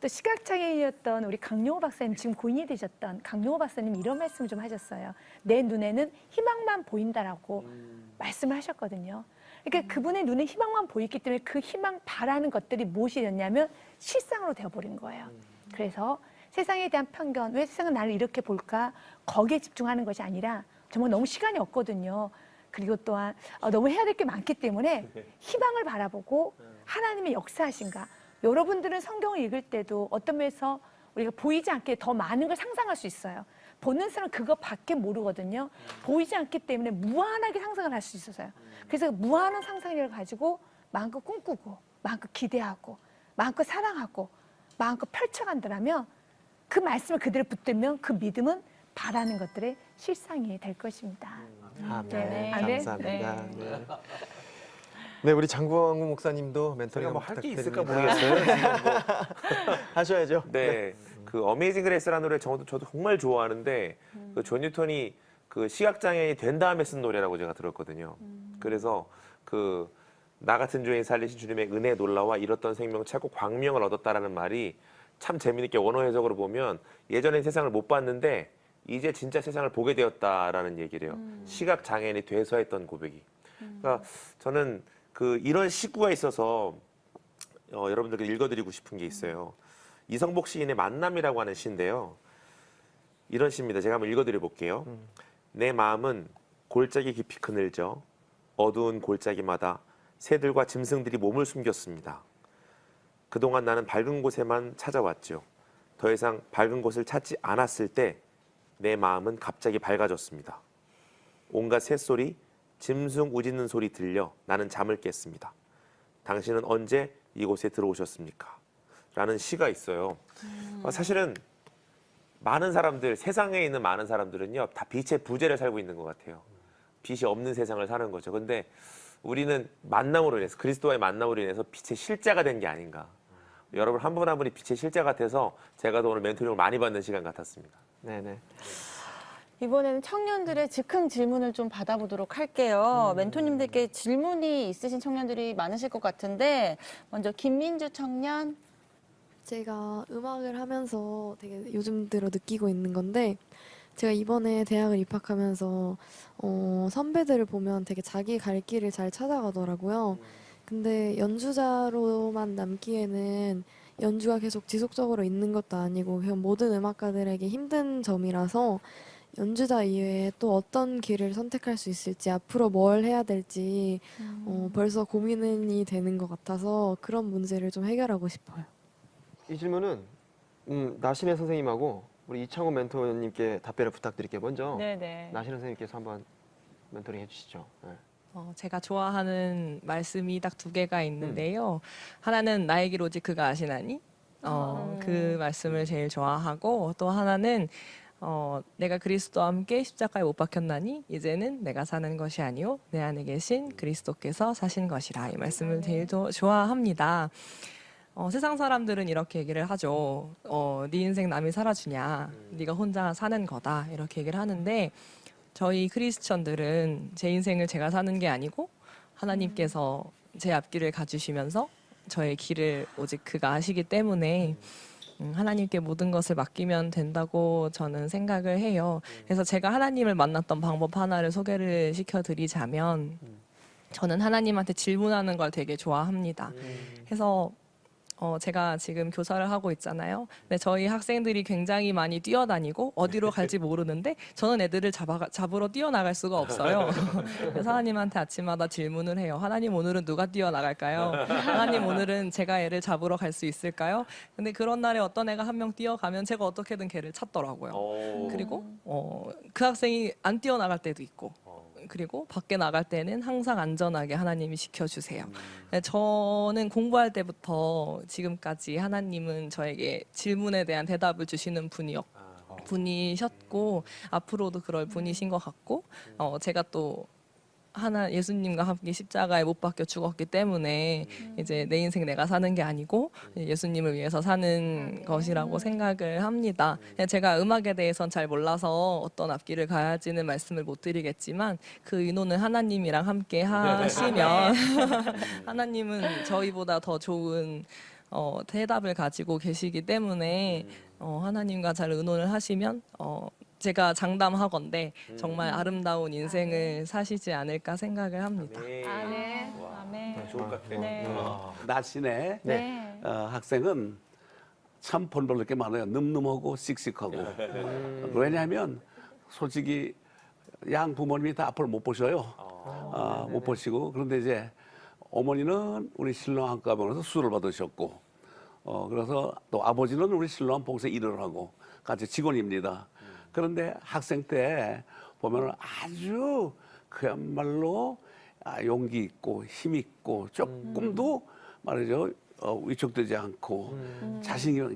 S6: 또 시각장애인이었던 우리 강용호 박사님, 지금 고인이 되셨던 강용호 박사님 이런 말씀을 좀 하셨어요. 내 눈에는 희망만 보인다라고 말씀을 하셨거든요. 그러니까 그분의 눈에 희망만 보였기 때문에 그 희망 바라는 것들이 무엇이었냐면 실상으로 되어버린 거예요. 그래서 세상에 대한 편견, 왜 세상은 나를 이렇게 볼까, 거기에 집중하는 것이 아니라 정말 너무 시간이 없거든요. 그리고 또한 너무 해야 될 게 많기 때문에 희망을 바라보고 하나님의 역사하신가. 여러분들은 성경을 읽을 때도 어떤 면에서 우리가 보이지 않게 더 많은 걸 상상할 수 있어요. 보는 사람은 그거밖에 모르거든요. 보이지 않기 때문에 무한하게 상상을 할 수 있어서요. 그래서 무한한 상상력을 가지고 마음껏 꿈꾸고 마음껏 기대하고 마음껏 사랑하고 마음껏 펼쳐간다면 그 말씀을 그대로 붙들면 그 믿음은 바라는 것들의 실상이 될 것입니다.
S4: 네,
S6: 아멘.
S4: 감사합니다. 네. 네, 우리 장구왕구 목사님도 멘토링
S3: 제가 뭐 할 게 있을까
S4: 부탁드립니다.
S3: 모르겠어요.
S4: 하셔야죠.
S3: 네, 그 어메이징 그레이스라는 노래 저도 정말 좋아하는데 그 존 뉴턴이 그 시각장애인이 된 다음에 쓴 노래라고 제가 들었거든요. 그래서 그 나 같은 죄인 살리신 주님의 은혜에 놀라와 잃었던 생명 찾고 광명을 얻었다라는 말이 참 재미있게 원어 해석으로 보면 예전엔 세상을 못 봤는데 이제 진짜 세상을 보게 되었다라는 얘기를 해요. 시각장애인이 돼서 했던 고백이. 그러니까 저는 그 이런 시구가 있어서 여러분들께 읽어드리고 싶은 게 있어요. 이성복 시인의 만남이라고 하는 시인데요. 이런 시입니다. 제가 한번 읽어드려 볼게요. 내 마음은 골짜기 깊이 그늘져 어두운 골짜기마다 새들과 짐승들이 몸을 숨겼습니다. 그동안 나는 밝은 곳에만 찾아왔죠. 더 이상 밝은 곳을 찾지 않았을 때 내 마음은 갑자기 밝아졌습니다. 온갖 새소리, 짐승 우짖는 소리 들려 나는 잠을 깼습니다. 당신은 언제 이곳에 들어오셨습니까? 라는 시가 있어요. 사실은 많은 사람들, 세상에 있는 많은 사람들은요, 다 빛의 부재를 살고 있는 것 같아요. 빛이 없는 세상을 사는 거죠. 근데 우리는 만남으로 인해서, 그리스도와의 만남으로 인해서 빛의 실자가 된 게 아닌가. 여러분 한 분 한 분이 빛의 실자 같아서 제가 도 오늘 멘토링을 많이 받는 시간 같았습니다.
S4: 네네.
S1: 이번에는 청년들의 즉흥 질문을 좀 받아보도록 할게요. 멘토님들께 질문이 있으신 청년들이 많으실 것 같은데 먼저 김민주 청년.
S13: 제가 음악을 하면서 되게 요즘 들어 느끼고 있는 건데 제가 이번에 대학을 입학하면서 선배들을 보면 되게 자기 갈 길을 잘 찾아가더라고요. 근데 연주자로만 남기에는 연주가 계속 지속적으로 있는 것도 아니고 그냥 모든 음악가들에게 힘든 점이라서 연주자 이외에 또 어떤 길을 선택할 수 있을지 앞으로 뭘 해야 될지 벌써 고민이 되는 것 같아서 그런 문제를 좀 해결하고 싶어요.
S4: 이 질문은 나신혜 선생님하고 우리 이창호 멘토님께 답변을 부탁드릴게요. 먼저
S1: 네네.
S4: 나신혜 선생님께서 한번 멘토링 해주시죠. 네.
S14: 제가 좋아하는 말씀이 딱 두 개가 있는데요. 하나는 나의 길 오직 그가 아시나니 그 말씀을 제일 좋아하고 또 하나는 내가 그리스도와 함께 십자가에 못 박혔나니 이제는 내가 사는 것이 아니요 내 안에 계신 그리스도께서 사신 것이라 이 말씀을 제일 좋아합니다. 세상 사람들은 이렇게 얘기를 하죠. 네 인생 남이 살아주냐, 네가 혼자 사는 거다 이렇게 얘기를 하는데 저희 크리스천들은 제 인생을 제가 사는 게 아니고 하나님께서 제 앞길을 가주시면서 저의 길을 오직 그가 하시기 때문에 하나님께 모든 것을 맡기면 된다고 저는 생각을 해요. 그래서 제가 하나님을 만났던 방법 하나를 소개를 시켜드리자면 저는 하나님한테 질문하는 걸 되게 좋아합니다. 그래서 제가 지금 교사를 하고 있잖아요. 근데 저희 학생들이 굉장히 많이 뛰어다니고 어디로 갈지 모르는데 저는 애들을 잡으러 뛰어나갈 수가 없어요. 그래서 하나님한테 아침마다 질문을 해요. 하나님 오늘은 누가 뛰어나갈까요? 하나님 오늘은 제가 애를 잡으러 갈 수 있을까요? 근데 그런 날에 어떤 애가 한 명 뛰어가면 제가 어떻게든 걔를 찾더라고요. 그리고 그 학생이 안 뛰어나갈 때도 있고 그리고 밖에 나갈 때는 항상 안전하게 하나님이 지켜주세요. 저는 공부할 때부터 지금까지 하나님은 저에게 질문에 대한 대답을 주시는 분이셨고 앞으로도 그럴 분이신 것 같고 제가 또 예수님과 함께 십자가에 못 박혀 죽었기 때문에 이제 내 인생 내가 사는 게 아니고 예수님을 위해서 사는 것이라고 생각을 합니다. 제가 음악에 대해서는 잘 몰라서 어떤 앞길을 가야지는 말씀을 못 드리겠지만 그 의논은 하나님이랑 함께 하시면 하나님은 저희보다 더 좋은 대답을 가지고 계시기 때문에 하나님과 잘 의논을 하시면 제가 장담하건대 정말 아름다운 인생을 사시지 않을까 생각을 합니다.
S1: 아멘.
S3: 네, 좋을 것 같아요.
S1: 네.
S5: 나신의
S1: 네.
S5: 학생은 참 본 볼 게 많아요. 늠름하고 씩씩하고. 왜냐하면 솔직히 양 부모님이 다 앞을 못 보셔요. 못 보시고 그런데 이제 어머니는 우리 신랑 한가병원에서 수술을 받으셨고 그래서 또 아버지는 우리 신랑 봉사에 일을 하고 같이 직원입니다. 그런데 학생 때 보면 아주 그야말로 용기 있고 힘 있고 조금도 말이죠 위축되지 않고 자신감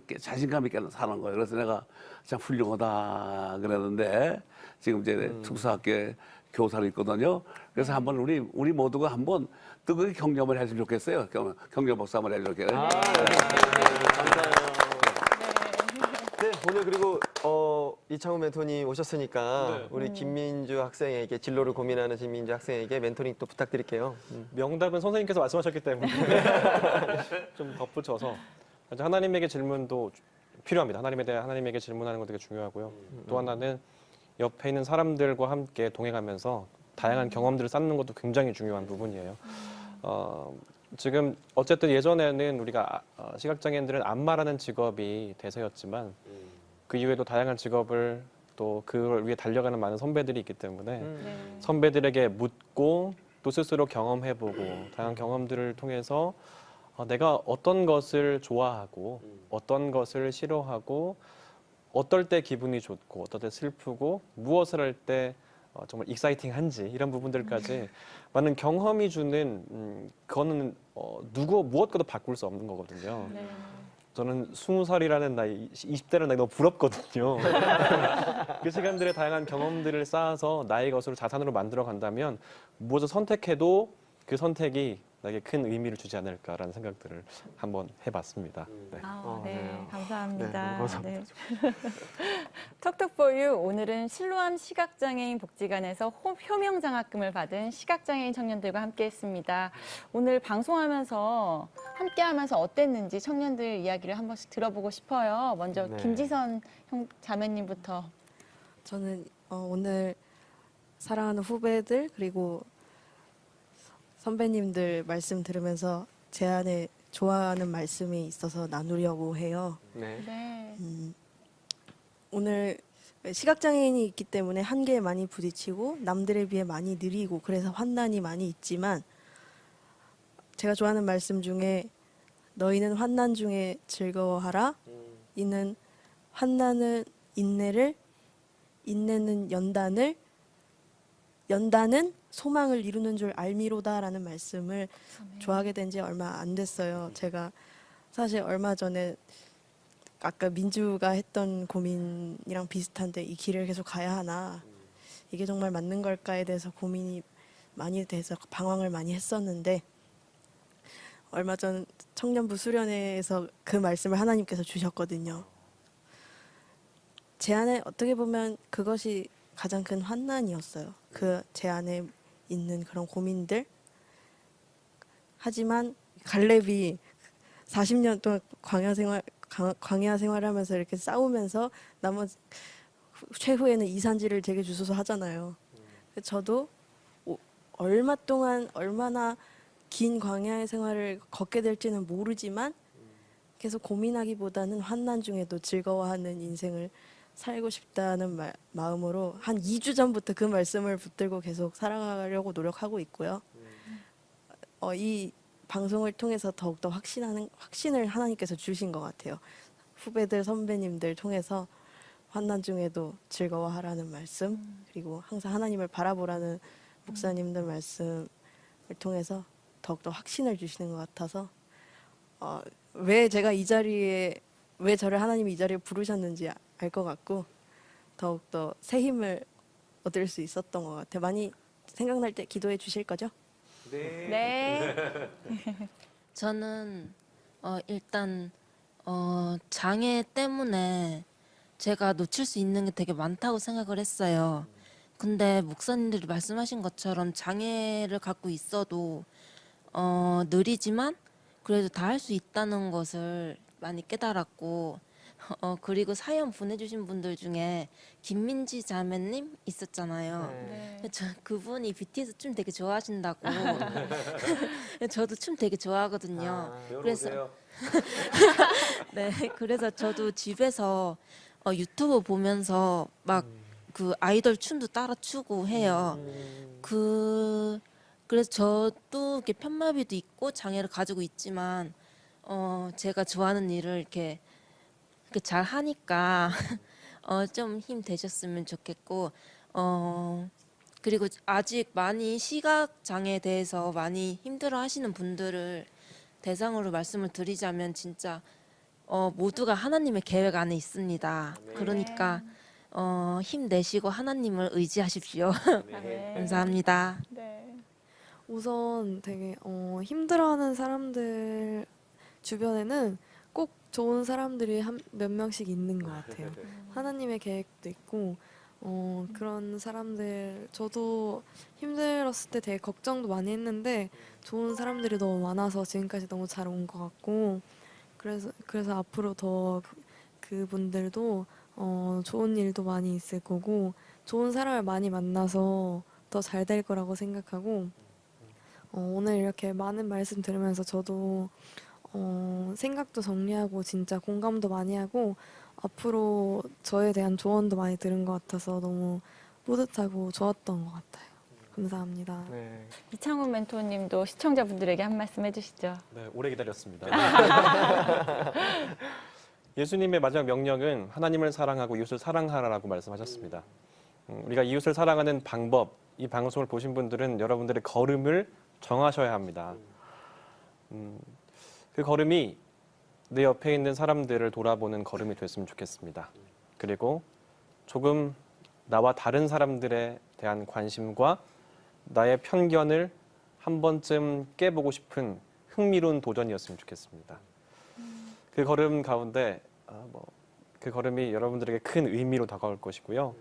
S5: 있게 사는 거예요. 그래서 내가 참 훌륭하다 그랬는데 지금 이제 특수학교에 교사로 있거든요. 그래서 한번 우리 모두가 한번 뜨거운 경험을 했으면 좋겠어요. 경험 박수 한번 해줄게요.
S4: 네, 오늘 그리고 이창훈 멘토님 오셨으니까 우리 김민주 학생에게 진로를 고민하는 김민주 학생에게 멘토링 또 부탁드릴게요.
S12: 명답은 선생님께서 말씀하셨기 때문에 좀 덧붙여서 하나님에게 질문도 필요합니다. 하나님에게 질문하는 거 되게 중요하고요. 또 하나는 옆에 있는 사람들과 함께 동행하면서 다양한 경험들을 쌓는 것도 굉장히 중요한 부분이에요. 지금 어쨌든 예전에는 우리가 시각장애인들은 안마라는 직업이 대세였지만 그 이외에도 다양한 직업을 또 그걸 위해 달려가는 많은 선배들이 있기 때문에 선배들에게 묻고 또 스스로 경험해보고 다양한 경험들을 통해서 내가 어떤 것을 좋아하고 어떤 것을 싫어하고 어떨 때 기분이 좋고 어떨 때 슬프고 무엇을 할 때 정말 익사이팅한지 이런 부분들까지 많은 경험이 주는 그거는 무엇과도 바꿀 수 없는 거거든요. 저는 20살이라는 나이, 20대라는 나이 너무 부럽거든요. 그 시간들의 다양한 경험들을 쌓아서 나의 것으로 자산으로 만들어 간다면 무엇을 선택해도 그 선택이 나에게 큰 의미를 주지 않을까라는 생각들을 한번 해봤습니다. 네.
S1: 네, 감사합니다.
S4: 네, 감사합니다.
S1: 톡톡포유 오늘은 실로암 시각장애인 복지관에서 효명장학금을 받은 시각장애인 청년들과 함께했습니다. 오늘 방송하면서 함께하면서 어땠는지 청년들 이야기를 한 번씩 들어보고 싶어요. 먼저 김지선 자매님부터.
S10: 저는 오늘 사랑하는 후배들 그리고 선배님들 말씀 들으면서 제 안에 좋아하는 말씀이 있어서 나누려고 해요. 오늘 시각장애인이 있기 때문에 한계에 많이 부딪히고 남들에 비해 많이 느리고 그래서 환난이 많이 있지만 제가 좋아하는 말씀 중에 너희는 환난 중에 즐거워하라. 이는 환난은 인내를 인내는 연단은 소망을 이루는 줄 알미로다라는 말씀을 좋아하게 된 지 얼마 안 됐어요. 제가 사실 얼마 전에 아까 민주가 했던 고민이랑 비슷한데 이 길을 계속 가야 하나 이게 정말 맞는 걸까에 대해서 고민이 많이 돼서 방황을 많이 했었는데 얼마 전 청년부 수련회에서 그 말씀을 하나님께서 주셨거든요. 제 안에 어떻게 보면 그것이 가장 큰 환난이었어요. 그 제 안에 있는 그런 고민들 하지만 갈렙이 40년 동안 광야 생활하면서 이렇게 싸우면서 나머지 최후에는 이산지를 제게 주소서 하잖아요. 저도 얼마나 긴 광야의 생활을 걷게 될지는 모르지만 계속 고민하기보다는 환난 중에도 즐거워하는 인생을 살고 싶다는 마음으로 한 2주 전부터 그 말씀을 붙들고 계속 살아가려고 노력하고 있고요. 이 방송을 통해서 더욱더 확신을 하나님께서 주신 것 같아요. 후배들, 선배님들 통해서 환난 중에도 즐거워하라는 말씀, 그리고 항상 하나님을 바라보라는 목사님들 말씀을 통해서 더욱더 확신을 주시는 것 같아서 왜 저를 하나님이 이 자리에 부르셨는지 알 것 같고 더욱더 새 힘을 얻을 수 있었던 것 같아요. 많이 생각날 때 기도해 주실 거죠?
S1: 네.
S8: 저는 일단 장애 때문에 제가 놓칠 수 있는 게 되게 많다고 생각을 했어요. 근데 목사님들이 말씀하신 것처럼 장애를 갖고 있어도 느리지만 그래도 다 할 수 있다는 것을 많이 깨달았고 그리고 사연 보내주신 분들 중에 김민지 자매님 있었잖아요.
S1: 네.
S8: 그분이 BTS 춤 되게 좋아하신다고. 저도 춤 되게 좋아하거든요. 그래서 네, 그래서 저도 집에서 유튜브 보면서 막 그 아이돌 춤도 따라 추고 해요. 그래서 저도 이렇게 편마비도 있고 장애를 가지고 있지만 제가 좋아하는 일을 이렇게 잘 하니까 좀 힘 되셨으면 좋겠고 그리고 아직 많이 시각 장애에 대해서 많이 힘들어 하시는 분들을 대상으로 말씀을 드리자면 진짜 모두가 하나님의 계획 안에 있습니다. 그러니까 힘내시고 하나님을 의지하십시오. 감사합니다.
S1: 네.
S13: 우선 되게 힘들어하는 사람들 주변에는 꼭 좋은 사람들이 몇 명씩 있는 것 같아요. 하나님의 계획도 있고 그런 사람들 저도 힘들었을 때 되게 걱정도 많이 했는데 좋은 사람들이 너무 많아서 지금까지 너무 잘 온 것 같고 그래서 앞으로 더 그분들도 좋은 일도 많이 있을 거고 좋은 사람을 많이 만나서 더 잘 될 거라고 생각하고 오늘 이렇게 많은 말씀 들으면서 저도 생각도 정리하고 진짜 공감도 많이 하고 앞으로 저에 대한 조언도 많이 들은 것 같아서 너무 뿌듯하고 좋았던 것 같아요. 감사합니다.
S12: 네.
S1: 이창훈 멘토님도 시청자분들에게 한 말씀 해주시죠.
S12: 네, 오래 기다렸습니다. 예수님의 마지막 명령은 하나님을 사랑하고 이웃을 사랑하라고 말씀하셨습니다. 우리가 이웃을 사랑하는 방법, 이 방송을 보신 분들은 여러분들의 걸음을 정하셔야 합니다. 그 걸음이 내 옆에 있는 사람들을 돌아보는 걸음이 됐으면 좋겠습니다. 그리고 조금 나와 다른 사람들에 대한 관심과 나의 편견을 한 번쯤 깨보고 싶은 흥미로운 도전이었으면 좋겠습니다. 그 걸음 가운데 그 걸음이 여러분들에게 큰 의미로 다가올 것이고요.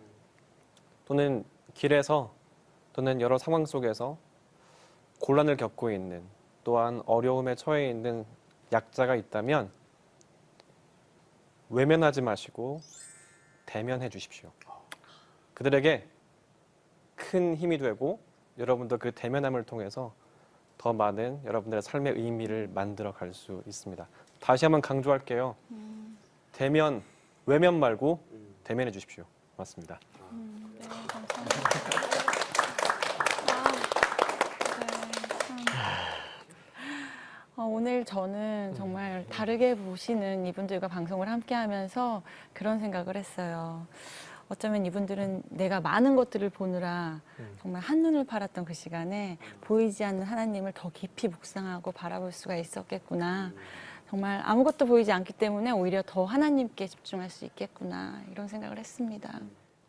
S12: 또는 길에서 또는 여러 상황 속에서 곤란을 겪고 있는 또한 어려움에 처해 있는 약자가 있다면 외면하지 마시고 대면해 주십시오. 그들에게 큰 힘이 되고 여러분도 그 대면함을 통해서 더 많은 여러분들의 삶의 의미를 만들어 갈 수 있습니다. 다시 한번 강조할게요. 대면, 외면 말고 대면해 주십시오. 고맙습니다.
S1: 네, 감사합니다. 오늘 저는 정말 다르게 보시는 이분들과 방송을 함께 하면서 그런 생각을 했어요. 어쩌면 이분들은 내가 많은 것들을 보느라 정말 한눈을 팔았던 그 시간에 보이지 않는 하나님을 더 깊이 묵상하고 바라볼 수가 있었겠구나. 정말 아무것도 보이지 않기 때문에 오히려 더 하나님께 집중할 수 있겠구나. 이런 생각을 했습니다.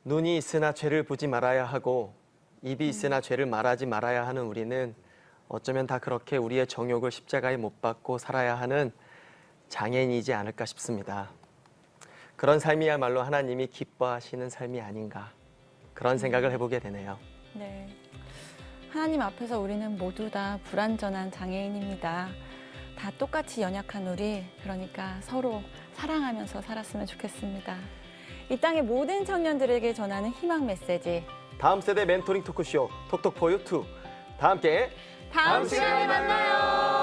S4: 눈이 있으나 죄를 보지 말아야 하고 입이 있으나 죄를 말하지 말아야 하는 우리는 어쩌면 다 그렇게 우리의 정욕을 십자가에 못 박고 살아야 하는 장애인이지 않을까 싶습니다. 그런 삶이야말로 하나님이 기뻐하시는 삶이 아닌가 그런 생각을 해보게 되네요.
S1: 네. 하나님 앞에서 우리는 모두 다 불완전한 장애인입니다. 다 똑같이 연약한 우리, 그러니까 서로 사랑하면서 살았으면 좋겠습니다. 이 땅의 모든 청년들에게 전하는 희망 메시지.
S4: 다음 세대 멘토링 토크쇼 톡톡포유 2. 다 함께
S1: 다음 시간에 만나요.